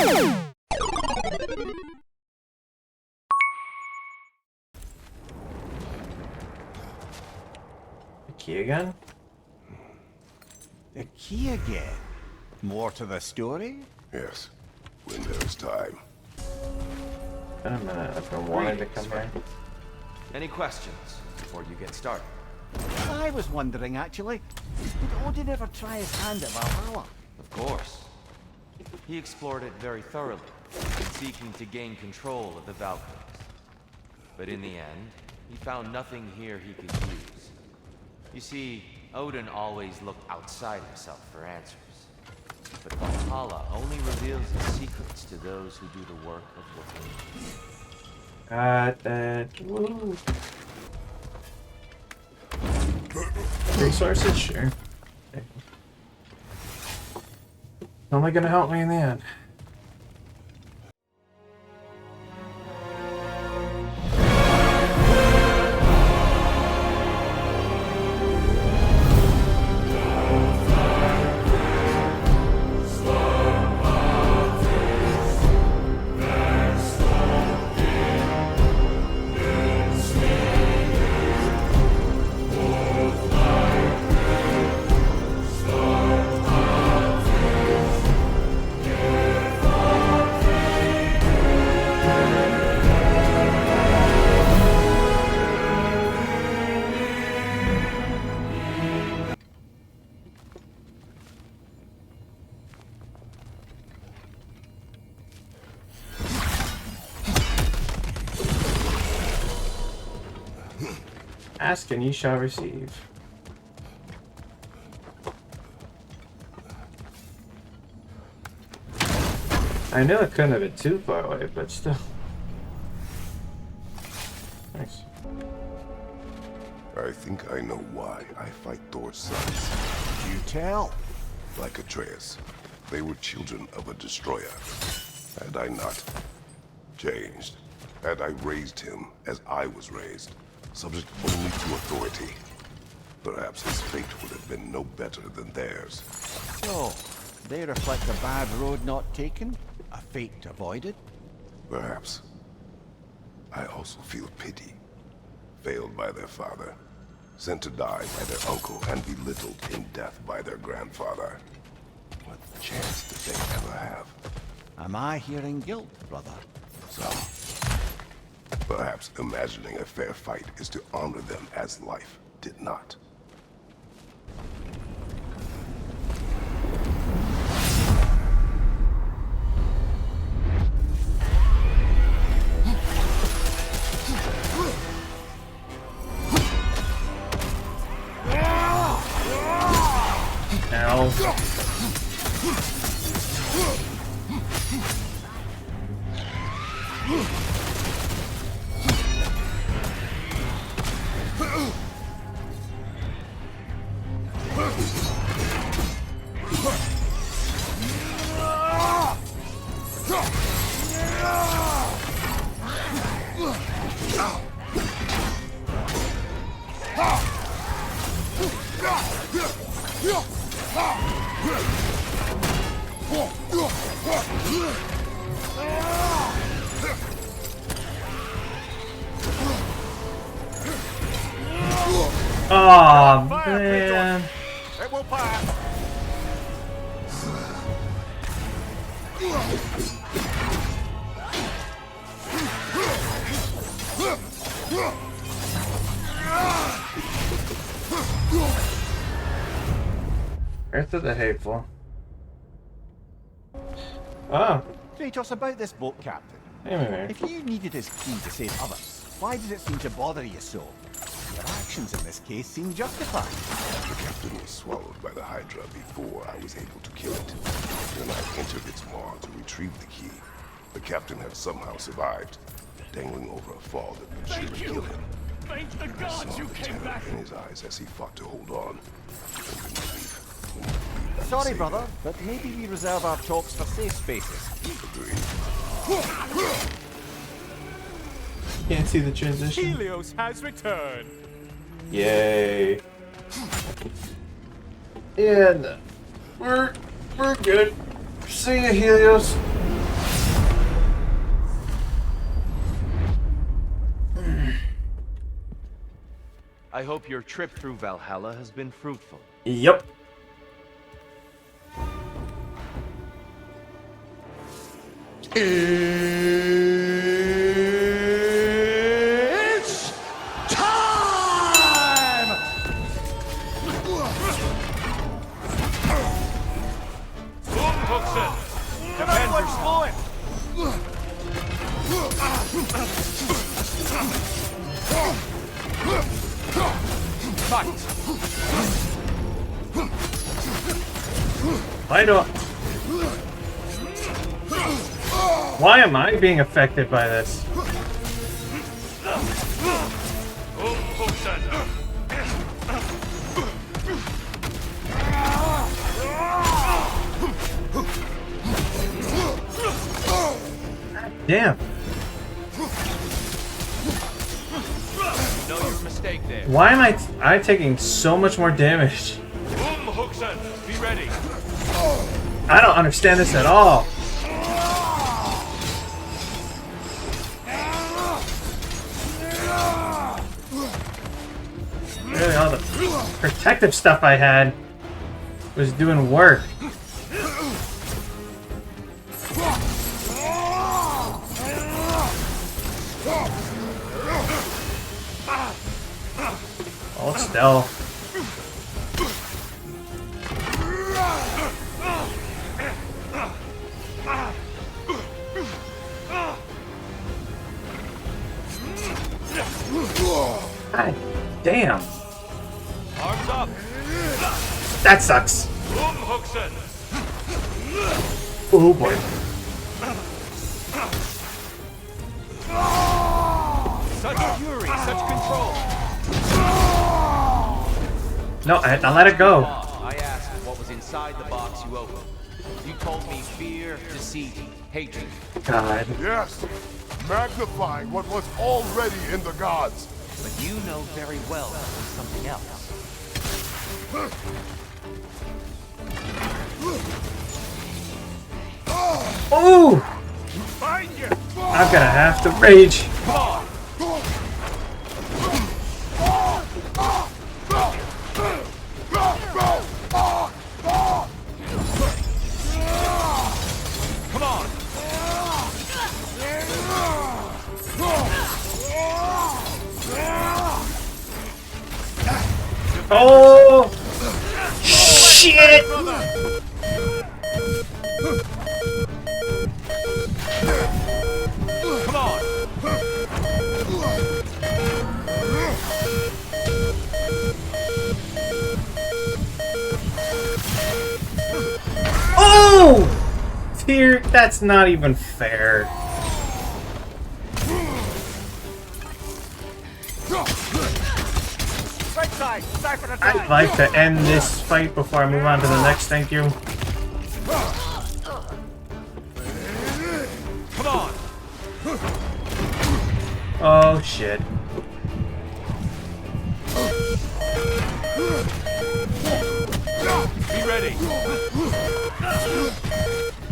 The key again? The key again? More to the story? Yes, when there's time. Wait a minute, I've been wanting to come here. Any questions before you get started? I was wondering, actually, did Odin ever try his hand at Valhalla? Of course. He explored it very thoroughly, seeking to gain control of the Valkyries. But in the end, he found nothing here he could use. You see, Odin always looked outside himself for answers. But Valhalla only reveals its secrets to those who do the work of looking. Got that. Woo. Resources, sure. Okay. Only gonna help me in the end. Ask and ye shall receive. I knew it couldn't have been too far away, but still. Nice. I think I know why I fight Thor's sons. You tell. Like Atreus, they were children of a destroyer. Had I not changed, had I raised him as I was raised, subject only to authority, perhaps his fate would have been no better than theirs. So, they reflect a bad road not taken? A fate avoided? Perhaps. I also feel pity. Failed by their father, sent to die by their uncle, and belittled in death by their grandfather. What chance did they ever have? Am I hearing guilt, brother? Some. Perhaps imagining a fair fight is to honor them as life did not. Oh man. It will pass. Earth of the Hateful. Oh. Kratos, about this boat captain. Hey, man. If you needed his key to save others, why did it seem to bother you so? Your actions in this case seem justified. The captain was swallowed by the Hydra before I was able to kill it. Then I entered its maw to retrieve the key. The captain had somehow survived, dangling over a fall that would surely kill him. Thank the I saw gods you the came terror back. in his eyes as he fought to hold on. Sorry, brother, but maybe we reserve our talks for safe spaces. Agreed. Can't see the transition. Helios has returned. Yay. And we're good. See ya, Helios. I hope your trip through Valhalla has been fruitful. Yep. It's time! Defense are slowing. Fight! Why am I being affected by this? Damn. Know your mistake there. Why am I taking so much more damage? Be ready. I don't understand this at all. Really, all the protective stuff I had was doing work. Hold still. God damn. Arms up. That sucks. Oh boy. Such fury, such control. No, I had to let it go. I asked what was inside the box you opened. You told me fear, deceit, hatred. God. Yes, magnifying what was already in the gods. But you know very well it was something else. Ooh! Find you. I'm gonna have to rage. Come on. Oh! Shit! Come on. Oh! Here, that's not even fair. Right side. Side for the I'd side. like to end this fight before I move on to the next, thank you. Come on. Oh shit. Be ready.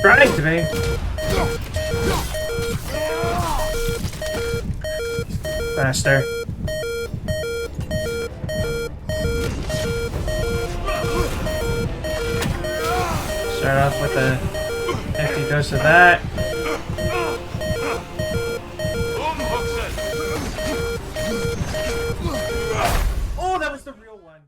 Right to me. Faster. Start off with a hefty dose of that. Oh, that was the real one.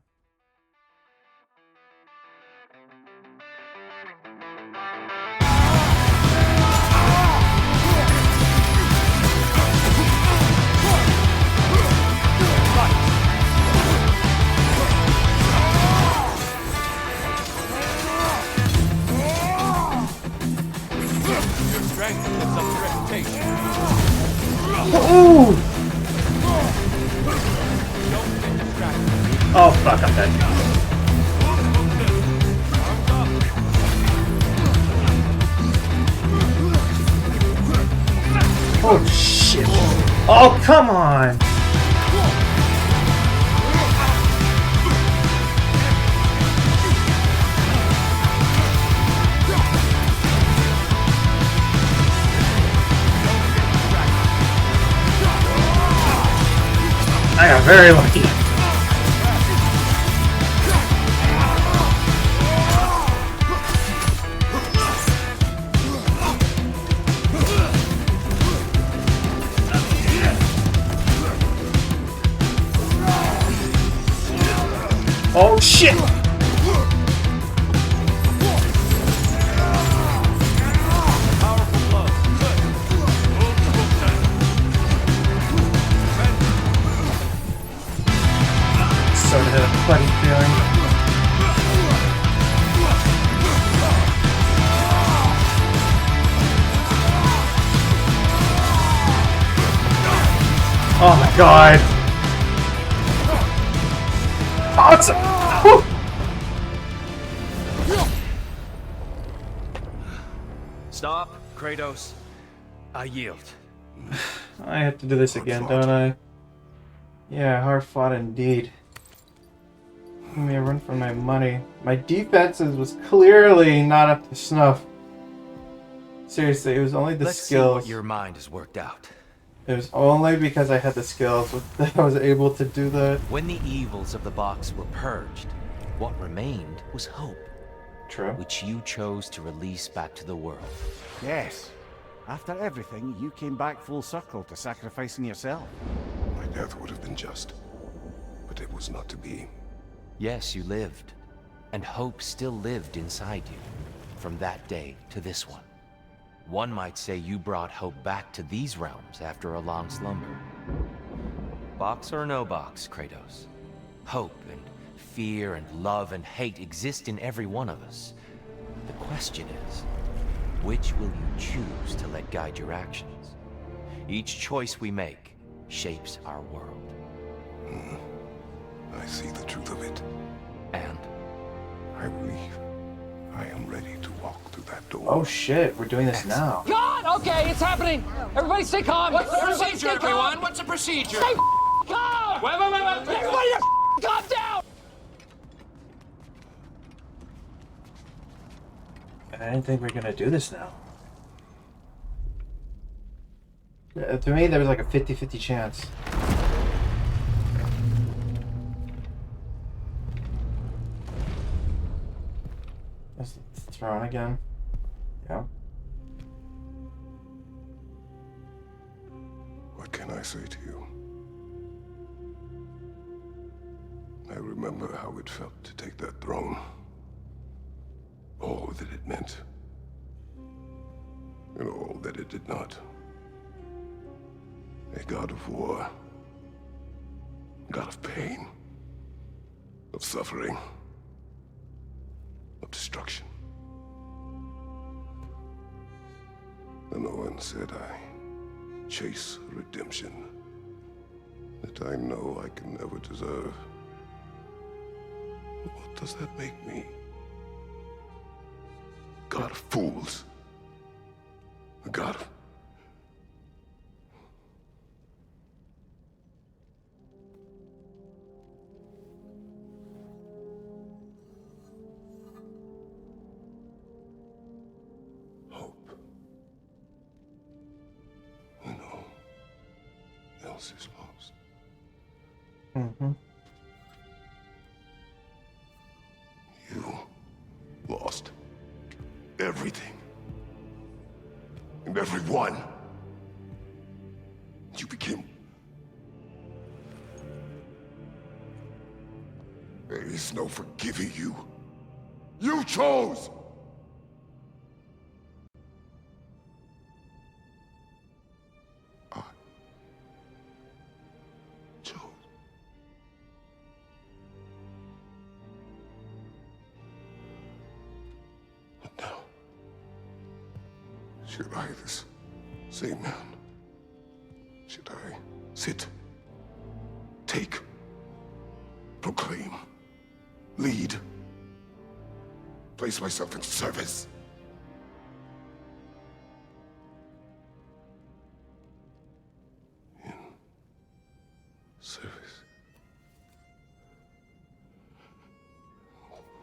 Your strength lives up to reputation. Ooh! Don't get distracted. Oh fuck, I'm dead. Arms up. Oh shit. Oh, come on! I got very lucky. Oh shit! Powerful blow. Good. Move to attack. Sort of had a funny feeling. Oh my god! Awesome! Whew. Stop, Kratos. I yield. I have to do this again, don't I? Yeah, hard fought indeed. Give me a run for my money. My defenses was clearly not up to snuff. Seriously, it was only the Let's see skills. what your mind has worked out. It was only because I had the skills that I was able to do that. When the evils of the box were purged, what remained was hope, True. which you chose to release back to the world. Yes. After everything, you came back full circle to sacrificing yourself. My death would have been just, but it was not to be. Yes, you lived, and hope still lived inside you, from that day to this one. One might say you brought hope back to these realms after a long slumber. Box or no box, Kratos. Hope and fear and love and hate exist in every one of us. The question is, which will you choose to let guide your actions? Each choice we make shapes our world. I see the truth of it. And I believe I am ready to walk through that door. Oh shit, we're doing this now. God! Okay, it's happening! Everybody stay calm! What's the Everybody procedure, stay calm. everyone? What's the procedure? Stay calm! Wait. Everybody just calm down! I didn't think we were gonna do this now. To me, there was like a 50-50 chance. Let's throw it again. Yeah. What can I say to you? I remember how it felt to take that throne. All that it meant. And all that it did not. A god of war. God of pain. Of suffering. Of destruction. And the one said I chase redemption that I know I can never deserve. What does that make me? God of fools. A god of... hope. When all else is lost. Mm-hmm. You lost everything. And everyone. You became... There is no forgiving you. You chose! I chose. But now, should I, this same man, should I sit, take, proclaim, lead, place myself in service? In service?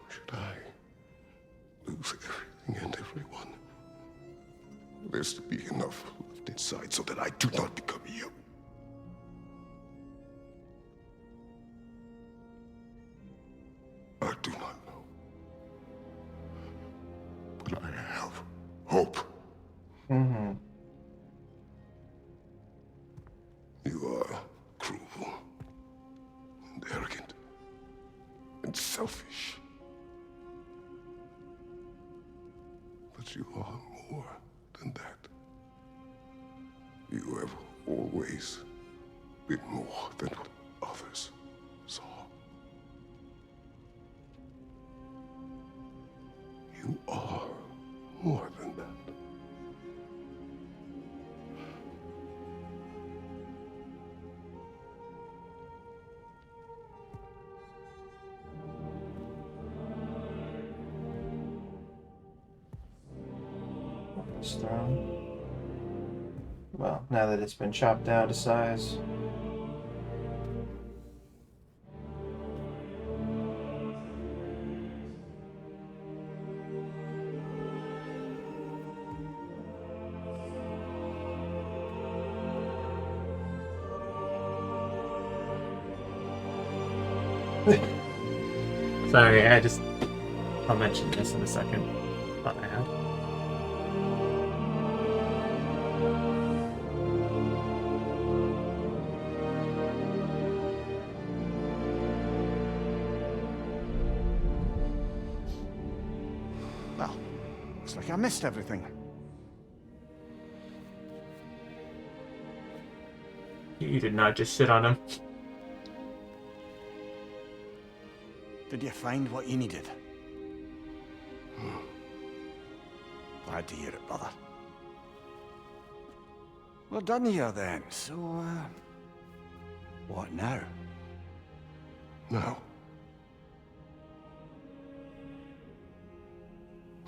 Should I lose everything and everyone? There's to be enough left inside so that I do not become you. I do not know. But I have hope. Mm-hmm. You are cruel and arrogant and You have always been more than what others saw. You are more than that. This throne. Well, now that it's been chopped down to size. Sorry, I'll mention this in a second. Thought I had. Well, looks like I missed everything. You did not just sit on him. Did you find what you needed? Glad to hear it, brother. We're done here then, so, what now? Now,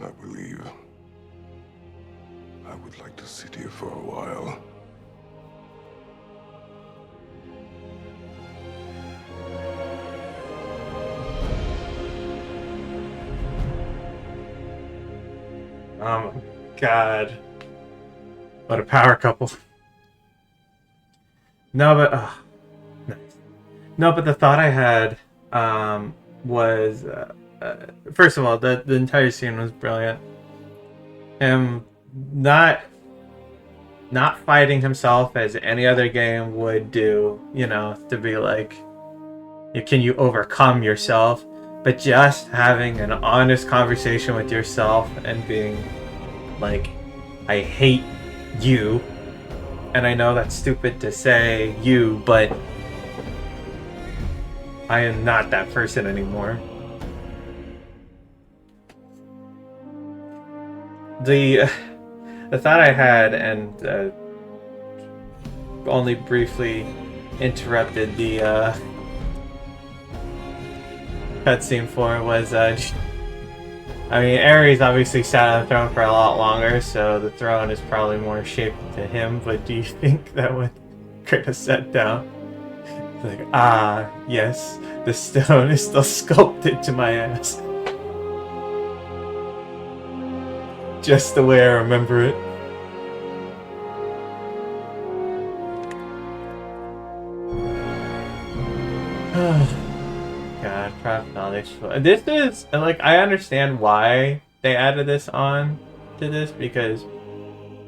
I believe I would like to sit here for a while. Oh my god. What a power couple. No, but nice. No, but the thought I had was first of all, the entire scene was brilliant. Him not fighting himself as any other game would do, you know, to be like, can you overcome yourself? But just having an honest conversation with yourself and being like, I hate you. And I know that's stupid to say you, but I am not that person anymore. The thought I had, and only briefly interrupted the cutscene for, was I mean, Ares obviously sat on the throne for a lot longer, so the throne is probably more shaped to him. But do you think that when Kratos sat down, like, yes, the stone is still sculpted to my ass, just the way I remember it? God, product knowledge. This is, like, I understand why they added this on to this, because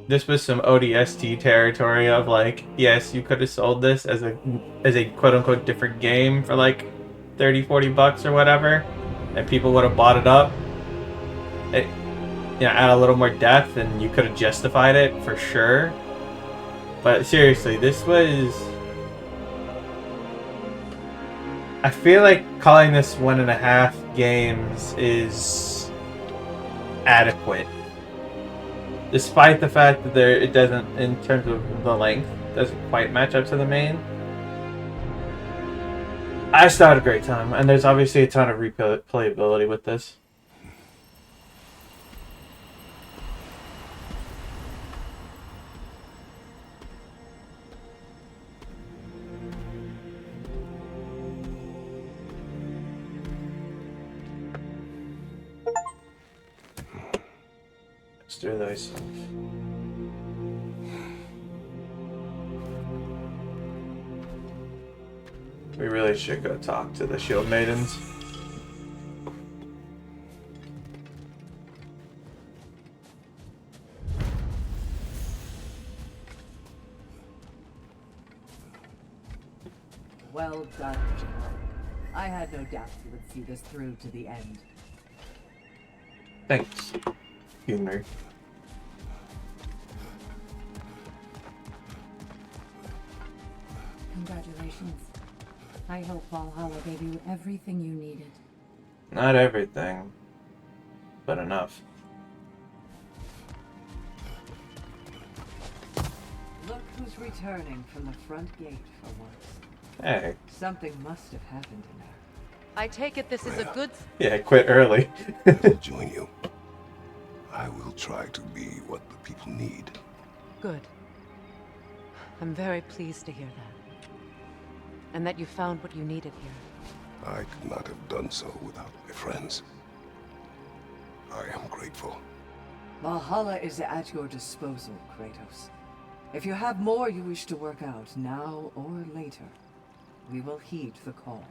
this was some ODST territory of, like, yes, you could have sold this as a quote-unquote different game for like 30-40 bucks or whatever, and people would have bought it up. It, you know, add a little more depth and you could have justified it for sure. But seriously, this was, I feel like calling this 1.5 games is adequate, despite the fact that it doesn't, in terms of the length, doesn't quite match up to the main. I still had a great time, and there's obviously a ton of replayability with this. Let's do those. We really should go talk to the Shield Maidens. Well done, General. I had no doubt you would see this through to the end. Thanks, humor. Congratulations. I hope Valhalla gave you everything you needed. Not everything, but enough. Look who's returning from the front gate for once. Hey. Something must have happened in there. I take it this is a good... Yeah, quit early. I will join you. I will try to be what the people need. Good. I'm very pleased to hear that. And that you found what you needed here. I could not have done so without my friends. I am grateful. Valhalla is at your disposal, Kratos. If you have more you wish to work out, now or later, we will heed the call.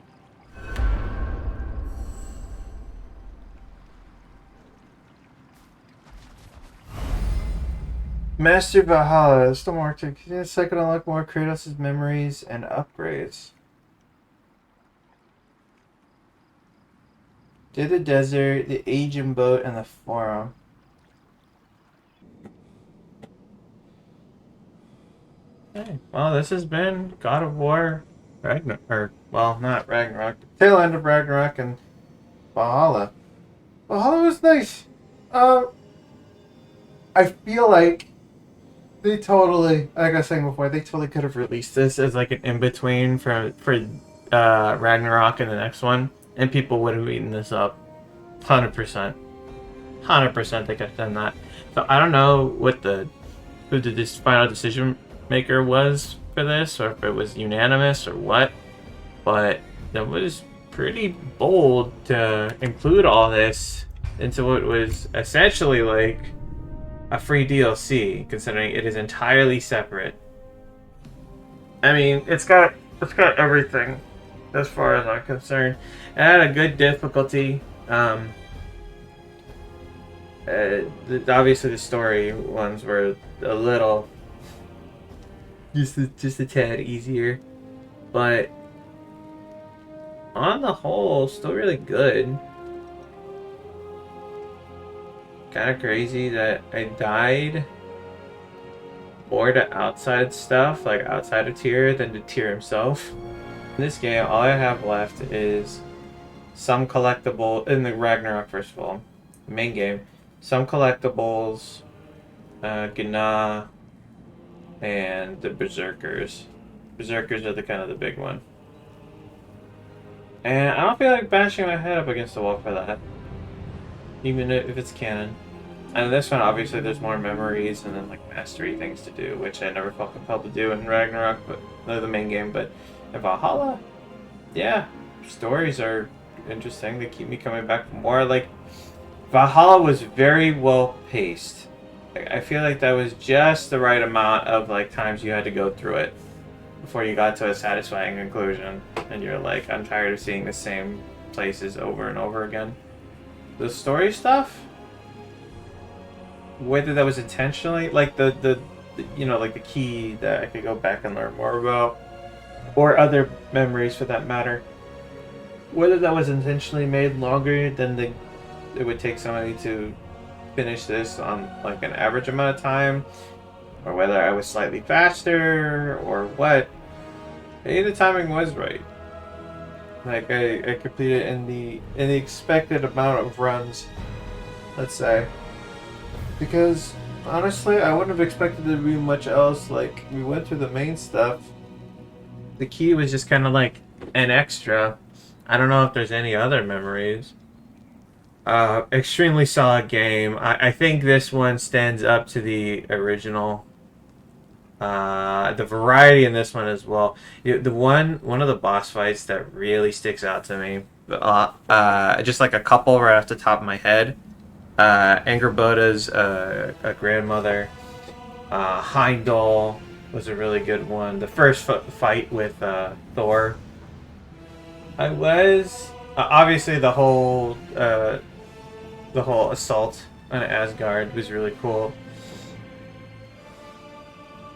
Master Valhalla. Still more to yes, I could unlock more Kratos' memories and upgrades. Did the desert, the Aegean boat, and the forum. Okay, well, this has been God of War, Ragnarok, or well, not Ragnarok, tail end of Ragnarok and Valhalla. Valhalla was nice. I feel like they totally, like I was saying before, they totally could have released this as like an in-between for Ragnarok and the next one, and people would have eaten this up. 100%. 100% they could have done that. So I don't know what who this final decision maker was for this, or if it was unanimous or what, but that was pretty bold to include all this into what was essentially like a free DLC, considering it is entirely separate. I mean, it's got everything as far as I'm concerned. It had a good difficulty. Obviously the story ones were a little just a tad easier, but on the whole, still really good. Kind of crazy that I died more to outside stuff, like outside of Tyr, than to Tyr himself. In this game, all I have left is some collectible in the Ragnarok, first of all, the main game. Some collectibles, Gna, and the Berserkers. Berserkers are the kind of the big one. And I don't feel like bashing my head up against the wall for that, even if it's canon. And this one, obviously, there's more memories and then like mastery things to do, which I never felt compelled to do in Ragnarok, but the main game. But in Valhalla, yeah, stories are interesting. They keep me coming back for more. Like Valhalla was very well paced. I feel like that was just the right amount of like times you had to go through it before you got to a satisfying conclusion, and you're like, I'm tired of seeing the same places over and over again. The story stuff, whether that was intentionally, like the you know, like the key that I could go back and learn more about, or other memories for that matter, whether that was intentionally made longer than it would take somebody to finish this on like an average amount of time, or whether I was slightly faster or what, maybe the timing was right. Like I completed in the expected amount of runs, let's say. Because honestly, I wouldn't have expected there to be much else. Like, we went through the main stuff. The key was just kind of like an extra. I don't know if there's any other memories. Extremely solid game. I think this one stands up to the original. The variety in this one as well. One of the boss fights that really sticks out to me, just like a couple right off the top of my head. Angerboda's a grandmother. Heimdall was a really good one. The first fight with Thor. I was obviously the whole assault on Asgard was really cool.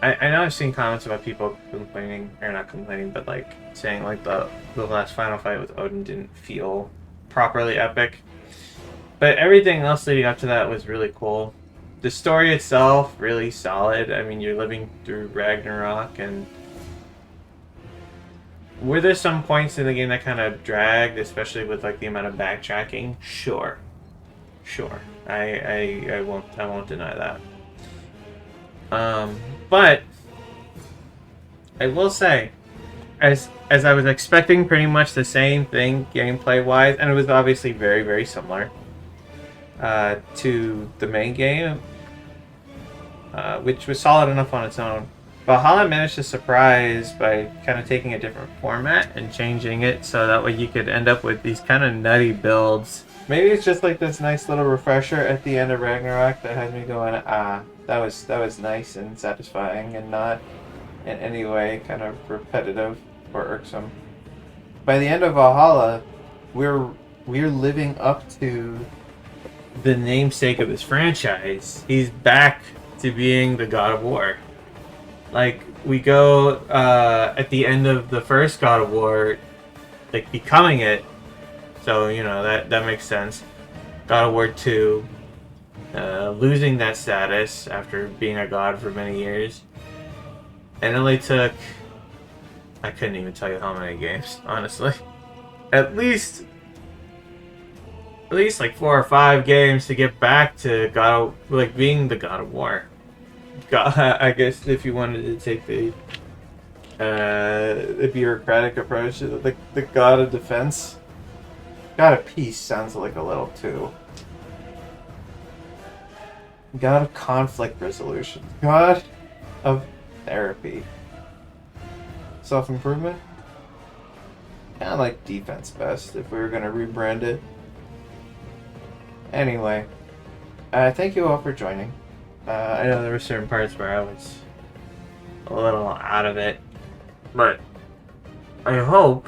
I know I've seen comments about people complaining, or not complaining, but like saying like the last final fight with Odin didn't feel properly epic. But everything else leading up to that was really cool. The story itself, really solid. I mean, you're living through Ragnarok, and Were there some points in the game that kind of dragged, especially with like the amount of backtracking? Sure. Sure. I won't deny that. But I will say, as I was expecting pretty much the same thing gameplay wise, and it was obviously very, very similar to the main game, which was solid enough on its own. Valhalla managed to surprise by kind of taking a different format and changing it so that way you could end up with these kind of nutty builds. Maybe it's just like this nice little refresher at the end of Ragnarok that had me going, that was nice and satisfying and not in any way kind of repetitive or irksome. By the end of Valhalla, we're living up to the namesake of this franchise. He's back to being the God of War. Like, we go at the end of the first God of War, like becoming it. So, you know, that makes sense. God of War 2, losing that status after being a god for many years. And it only took, I couldn't even tell you how many games, honestly. At least like 4 or 5 games to get back to being the God of War. God, I guess if you wanted to take the bureaucratic approach, the God of Defense. God of Peace sounds like a little too. God of Conflict Resolution. God of Therapy. Self-improvement? Kinda like Defense best if we were gonna rebrand it. Anyway, thank you all for joining. I know there were certain parts where I was a little out of it, but I hope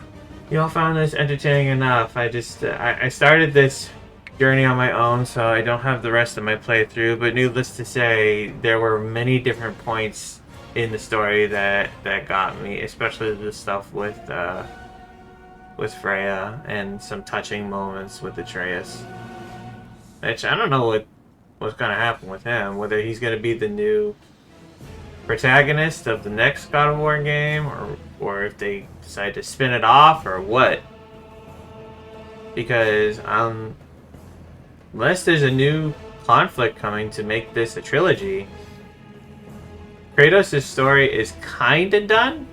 you all found this entertaining enough. I started this journey on my own, so I don't have the rest of my playthrough, but needless to say, there were many different points in the story that got me, especially the stuff with Freya and some touching moments with Atreus. Which I don't know what's gonna happen with him, whether he's gonna be the new protagonist of the next God of War game, or if they decide to spin it off, or what. Because unless there's a new conflict coming to make this a trilogy, Kratos' story is kinda done.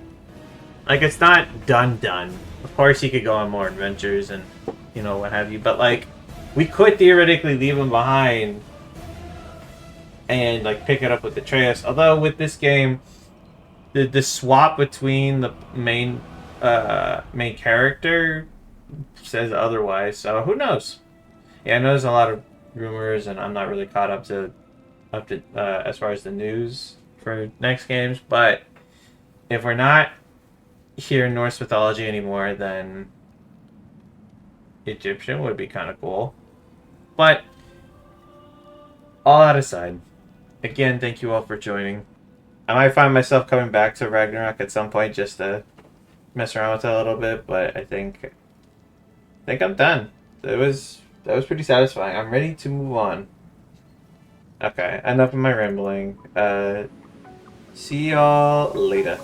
Like, it's not done. Of course he could go on more adventures and, you know, what have you, but like, we could theoretically leave him behind and like pick it up with Atreus. Although with this game, the swap between the main character says otherwise. So who knows? Yeah, I know there's a lot of rumors, and I'm not really caught up to as far as the news for next games. But if we're not here in Norse mythology anymore, then Egyptian would be kind of cool. But all that aside, again, thank you all for joining. I might find myself coming back to Ragnarok at some point just to mess around with it a little bit, but I think I'm done. That was pretty satisfying. I'm ready to move on. Okay, enough of my rambling. See y'all later.